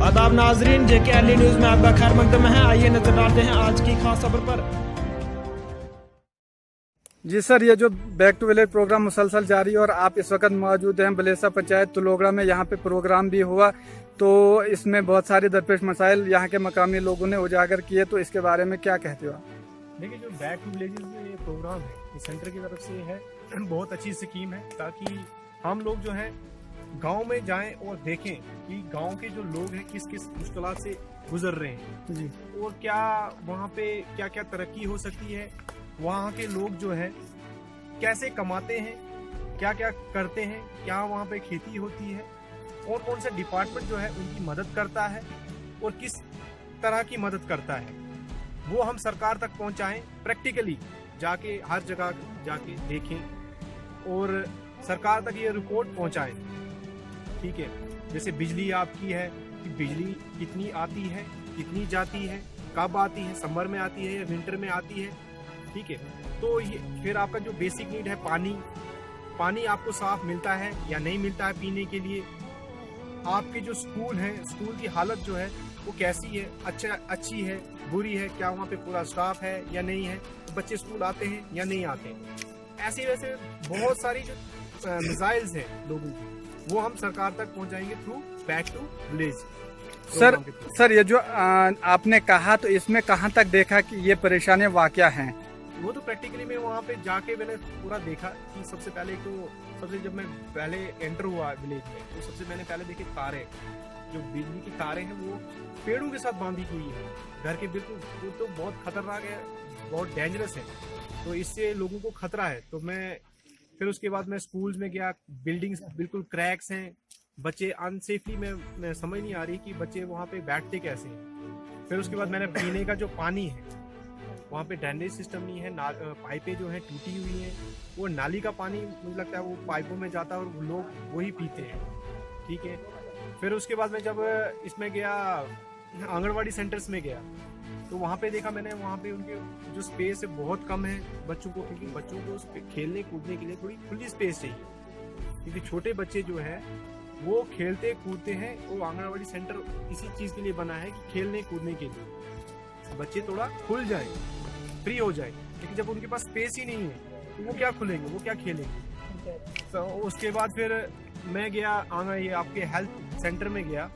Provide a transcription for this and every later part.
आदाब नाजरीन, JKLE news में आपका खैर मकदम है। आइए नजर डालते हैं आज की खास खबर पर। जी सर, ये जो बैक टू विलेज प्रोग्राम मुसलसल जारी है और आप इस वक्त मौजूद हैं बलेसा पंचायत तुलोगड़ा में। यहाँ पे प्रोग्राम भी हुआ तो इसमें बहुत सारे दरपेश मसाइल यहाँ के मकामी लोगों ने उजागर किए, तो इसके बारे में क्या कहते हो आप? देखिए, जो बैक टू विलेजेस में ये प्रोग्राम है, ये सेंटर की तरफ से है, बहुत अच्छी स्कीम है ताकि हम लोग जो है गांव में जाएं और देखें कि गांव के जो लोग हैं किस किस मुश्किलात से गुजर रहे हैं जी, और क्या वहाँ पे क्या क्या तरक्की हो सकती है, वहाँ के लोग जो है कैसे कमाते हैं, क्या क्या करते हैं, क्या वहाँ पे खेती होती है और कौन सा डिपार्टमेंट जो है उनकी मदद करता है और किस तरह की मदद करता है, वो हम सरकार तक पहुँचाएं, प्रैक्टिकली जाके हर जगह जाके देखें और सरकार तक ये रिपोर्ट पहुँचाएं। ठीक है, जैसे बिजली आपकी है कि बिजली कितनी आती है, कितनी जाती है, कब आती है, समर में आती है या विंटर में आती है। ठीक है, तो ये फिर आपका जो बेसिक नीड है पानी आपको साफ मिलता है या नहीं मिलता है पीने के लिए। आपके जो स्कूल हैं, स्कूल की हालत जो है वो कैसी है, अच्छी है, बुरी है, क्या वहाँ पे पूरा स्टाफ है या नहीं है, बच्चे स्कूल आते हैं या नहीं आते हैं। ऐसे वैसे बहुत सारी जो मिसाइल्स हैं लोगों की, वो हम सरकार तक पहुँचाएंगे through back to village. Sir ये जो आपने कहा, तो इसमें कहाँ तक देखा कि ये परेशानियाँ वाकया हैं? वो तो प्रैक्टिकली मैं वहाँ पे जाके मैंने पूरा देखा कि सबसे पहले जब मैं पहले एंटर हुआ विलेज में, तो सबसे मैंने पहले देखे तारे, जो बिजली की तारे हैं वो पेड़ों के साथ बांधी हुई है घर के बिल्कुल। वो तो बहुत खतरनाक है, बहुत डेंजरस है, तो इससे लोगों को खतरा है। तो फिर उसके बाद मैं स्कूल्स में गया, बिल्डिंग्स बिल्कुल क्रैक्स हैं, बच्चे अनसेफली मैं समझ नहीं आ रही कि बच्चे वहाँ पे बैठते कैसे हैं। फिर उसके बाद मैंने पीने का जो पानी है वहाँ पे ड्रेनेज सिस्टम नहीं है, पाइपें जो हैं टूटी हुई हैं, वो नाली का पानी मुझे लगता है वो पाइपों में जाता है और लोग वही पीते हैं। ठीक है, फिर उसके बाद मैं जब इसमें गया आंगनवाड़ी सेंटर्स में गया, तो वहाँ पे देखा मैंने, वहाँ पे उनके जो स्पेस है बहुत कम है बच्चों को, क्योंकि बच्चों को खेलने कूदने के लिए थोड़ी खुली स्पेस चाहिए, क्योंकि छोटे बच्चे जो है वो खेलते कूदते हैं। वो आंगनवाड़ी सेंटर इसी चीज़ के लिए बना है कि खेलने कूदने के लिए बच्चे थोड़ा खुल जाए, फ्री हो जाए, लेकिन जब उनके पास स्पेस ही नहीं है तो वो क्या खुलेंगे, वो क्या खेलेंगे। तो उसके बाद फिर मैं गया ये आपके हेल्थ सेंटर में गया,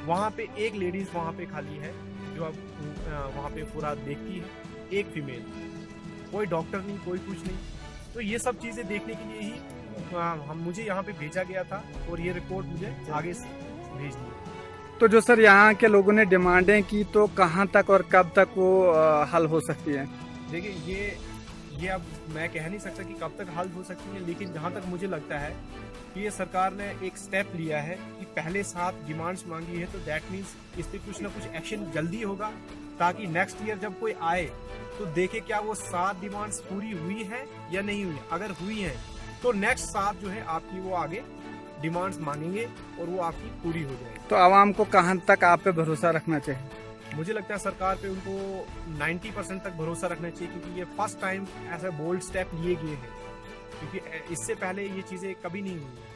वहाँ पे एक लेडीज़ वहाँ पे खाली है जो अब वहाँ पे पूरा देखती है, एक फीमेल, कोई डॉक्टर नहीं, कोई कुछ नहीं। तो ये सब चीज़ें देखने के लिए ही मुझे यहाँ पे भेजा गया था और ये रिपोर्ट मुझे आगे भेज दी। तो जो सर यहाँ के लोगों ने डिमांडें की, तो कहाँ तक और कब तक वो हल हो सकती है? देखिए, ये अब मैं कह नहीं सकता कि कब तक हल हो सकती है, लेकिन जहाँ तक मुझे लगता है कि ये सरकार ने एक स्टेप लिया है कि पहले 7 डिमांड्स मांगी है, तो दैट मीन्स इस पर कुछ ना कुछ एक्शन जल्दी होगा, ताकि नेक्स्ट ईयर जब कोई आए तो देखे क्या वो 7 डिमांड्स पूरी हुई है या नहीं हुई है। अगर हुई है तो नेक्स्ट 7 जो है आपकी वो आगे डिमांड्स मांगेंगे और वो आपकी पूरी हो जाएगी। तो आवाम को कहाँ तक आप पे भरोसा रखना चाहिए? मुझे लगता है सरकार पे उनको 90% तक भरोसा रखना चाहिए, क्योंकि ये फर्स्ट टाइम ऐसा बोल्ड स्टेप लिए गए हैं, क्योंकि इससे पहले ये चीज़ें कभी नहीं हुई।